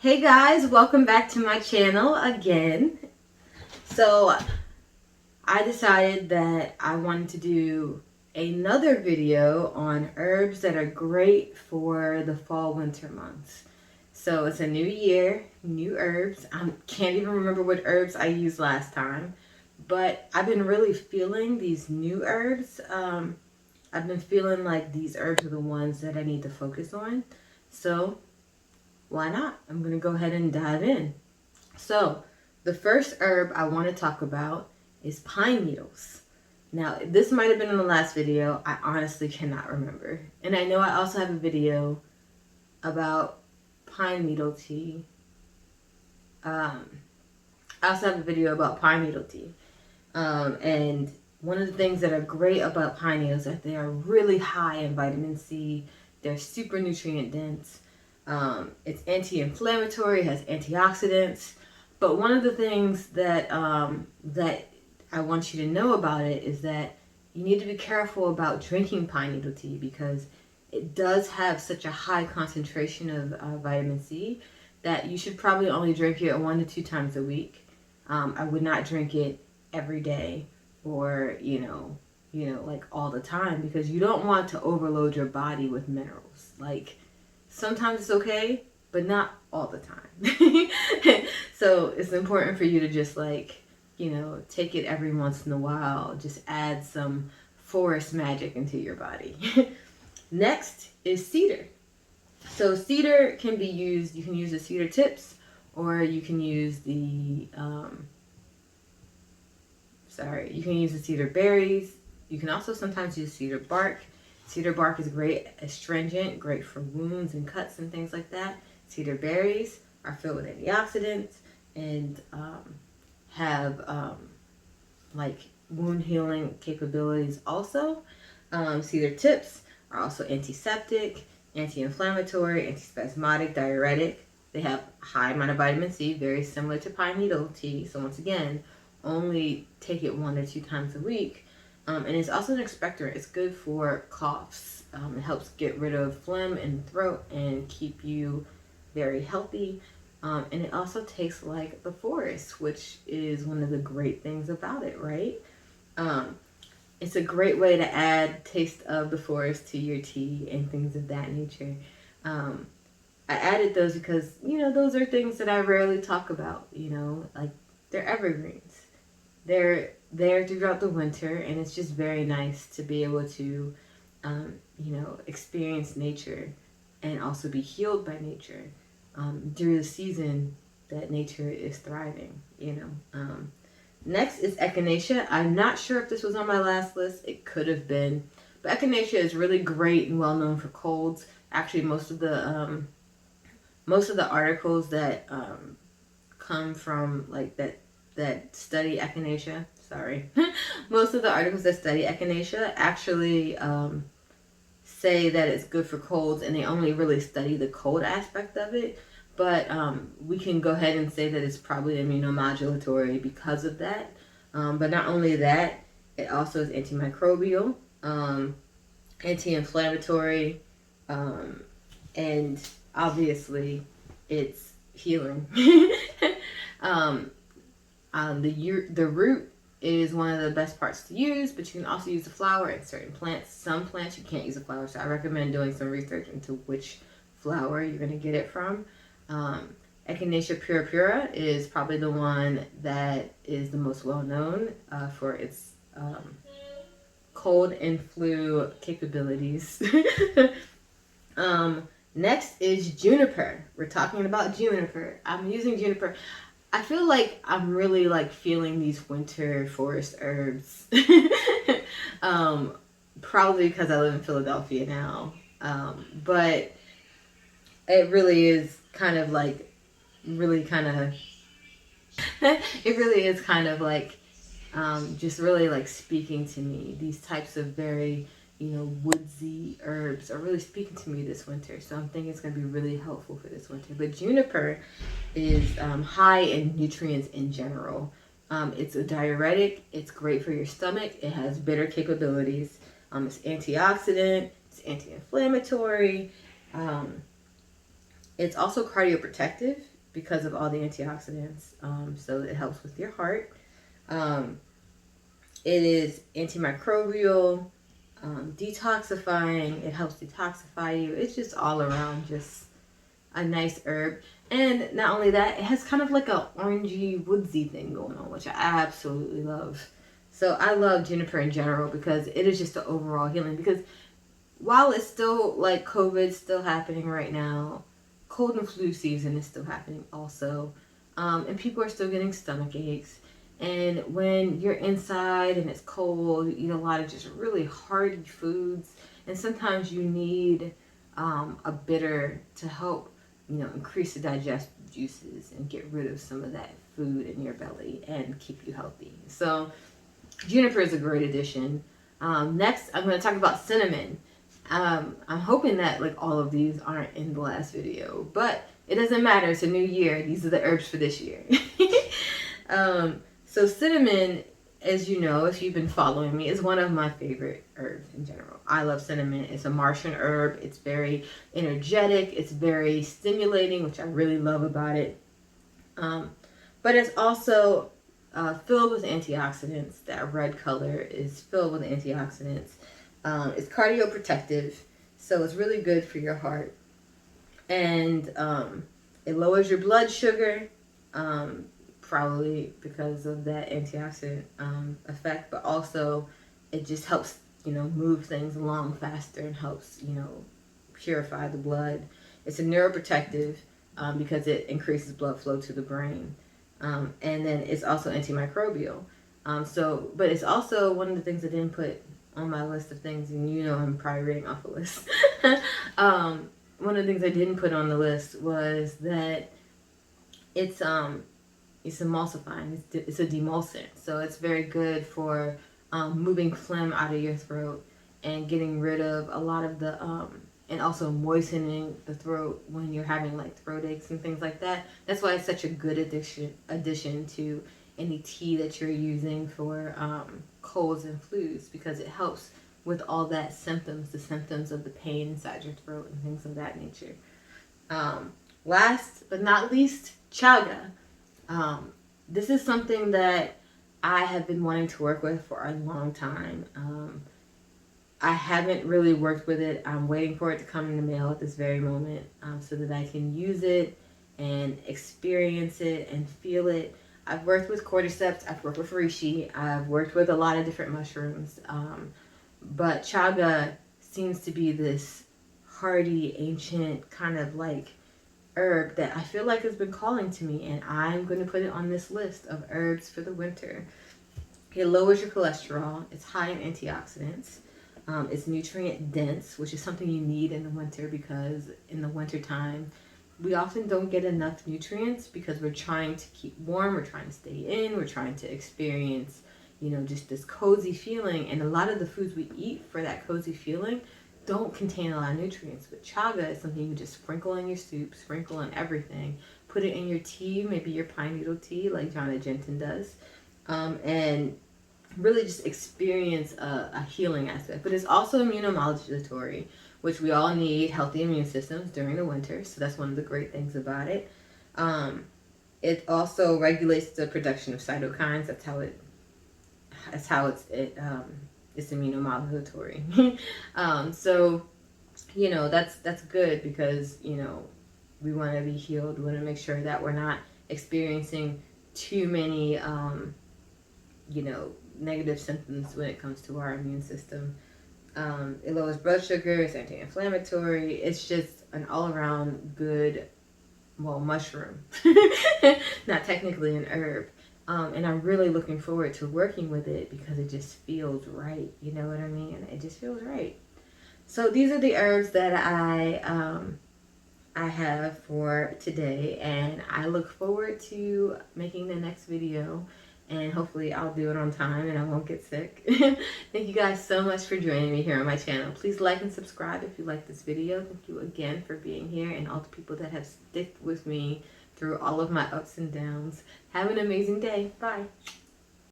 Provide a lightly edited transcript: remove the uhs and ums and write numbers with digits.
Hey guys, welcome back to my channel again. So I decided that I wanted to do another video on herbs that are great for the fall winter months. So it's a new year, new herbs. I can't even remember what herbs I used last time, but I've been really feeling these new herbs. I've been feeling like these herbs are the ones that I need to focus on. So why not? I'm going to go ahead and dive in. So, the first herb I want to talk about is pine needles. Now, this might have been in the last video. I honestly cannot remember. And I know I also have a video about pine needle tea. I also have a video about pine needle tea. And one of the things that are great about pine needles is that they are really high in vitamin C. They're super nutrient dense. It's anti-inflammatory, has antioxidants. But one of the things that that I want you to know about it is that you need to be careful about drinking pine needle tea because it does have such a high concentration of vitamin C that you should probably only drink it 1 to 2 times a week. I would not drink it every day or like all the time because you don't want to overload your body with minerals. Like sometimes it's okay, but not all the time. So it's important for you to just take it every once in a while. Just add some forest magic into your body. Next is cedar. So cedar can be used, you can use the cedar tips or you can use the you can use the cedar berries. You can also sometimes use cedar bark. Cedar bark is great astringent, great for wounds and cuts and things like that. Cedar berries are filled with antioxidants and have like wound healing capabilities also. Cedar tips are also antiseptic, anti-inflammatory, antispasmodic, diuretic. They have high amount of vitamin C, very similar to pine needle tea. So once again, only take it 1 or 2 times a week. And it's also an expectorant. It's good for coughs. It helps get rid of phlegm in the throat and keep you very healthy. And it also tastes like the forest, which is one of the great things about it, right? It's a great way to add taste of the forest to your tea and things of that nature. I added those because, those are things that I rarely talk about, like they're evergreens. They're there throughout the winter, and it's just very nice to be able to, experience nature and also be healed by nature during the season that nature is thriving, Next is Echinacea. I'm not sure if this was on my last list. It could have been. But Echinacea is really great and well known for colds. Actually, most of the articles that come from that study Echinacea. Sorry, most of the articles that study Echinacea actually say that it's good for colds, and they only really study the cold aspect of it. But we can go ahead and say that it's probably immunomodulatory because of that. But not only that, it also is antimicrobial, anti-inflammatory, and obviously it's healing. The root is one of the best parts to use, but you can also use the flower in certain plants. Some plants you can't use the flower, so I recommend doing some research into which flower you're going to get it from. Echinacea purpura is probably the one that is the most well known for its cold and flu capabilities. Next is juniper. We're talking about juniper. I'm using juniper. I feel like I'm really feeling these winter forest herbs. Probably because I live in Philadelphia now. But it really is kind of it really is kind of just really speaking to me. These types of very woodsy herbs are really speaking to me this winter, so I'm thinking it's going to be really helpful for this winter. But juniper is high in nutrients in general. It's a diuretic. It's great for your stomach. It has bitter capabilities. It's antioxidant. It's anti-inflammatory. It's also cardioprotective because of all the antioxidants. So it helps with your heart. Um, it is antimicrobial, detoxifying. It helps detoxify you. It's just all around just a nice herb. And not only that, it has kind of like a orangey, woodsy thing going on, which I absolutely love. So I love juniper in general because it is just the overall healing. Because while it's still like COVID's still happening right now, cold and flu season is still happening also, and people are still getting stomach aches. And when you're inside and it's cold, you eat a lot of just really hearty foods, and sometimes you need a bitter to help, increase the digestive juices and get rid of some of that food in your belly and keep you healthy. So juniper is a great addition. Next, I'm going to talk about cinnamon. I'm hoping that like all of these aren't in the last video, but it doesn't matter. It's a new year. These are the herbs for this year. So cinnamon, as you know, if you've been following me, is one of my favorite herbs in general. I love cinnamon. It's a Martian herb. It's very energetic. It's very stimulating, which I really love about it. But it's also filled with antioxidants. That red color is filled with antioxidants. It's cardioprotective, so it's really good for your heart. And it lowers your blood sugar, probably because of that antioxidant effect, but also it just helps, move things along faster and helps, purify the blood. It's a neuroprotective because it increases blood flow to the brain. And then it's also antimicrobial. But it's also one of the things I didn't put on my list of things, and I'm probably reading off a list. One of the things I didn't put on the list was that it's emulsifying. It's a demulcent, so it's very good for moving phlegm out of your throat and getting rid of a lot of the and also moistening the throat when you're having like throat aches and things like that. That's why it's such a good addition to any tea that you're using for colds and flus, because it helps with all that symptoms, the symptoms of the pain inside your throat and things of that nature. Last but not least, chaga. This is something that I have been wanting to work with for a long time. I haven't really worked with it. I'm waiting for it to come in the mail at this very moment so that I can use it and experience it and feel it. I've worked with cordyceps, I've worked with reishi, I've worked with a lot of different mushrooms, but chaga seems to be this hardy, ancient kind of like herb that I feel like has been calling to me, and I'm going to put it on this list of herbs for the winter. It lowers your cholesterol, it's high in antioxidants, it's nutrient dense, which is something you need in the winter because in the winter time we often don't get enough nutrients because we're trying to keep warm, we're trying to stay in, we're trying to experience, just this cozy feeling. And a lot of the foods we eat for that cozy feeling don't contain a lot of nutrients. But chaga is something you just sprinkle in your soup, sprinkle in everything, put it in your tea, maybe your pine needle tea like Jonna Jensen does, and really just experience a healing aspect. But it's also immunomodulatory, which we all need healthy immune systems during the winter. So that's one of the great things about it. It also regulates the production of cytokines. That's how it's immunomodulatory. So that's good because we want to be healed. We want to make sure that we're not experiencing too many negative symptoms when it comes to our immune system. It lowers blood sugar, it's anti-inflammatory, it's just an all-around good, mushroom. Not technically an herb. And I'm really looking forward to working with it because it just feels right. You know what I mean? It just feels right. So these are the herbs that I have for today, and I look forward to making the next video. And hopefully I'll do it on time and I won't get sick. Thank you guys so much for joining me here on my channel. Please like and subscribe if you like this video. Thank you again for being here and all the people that have stuck with me through all of my ups and downs. Have an amazing day. Bye.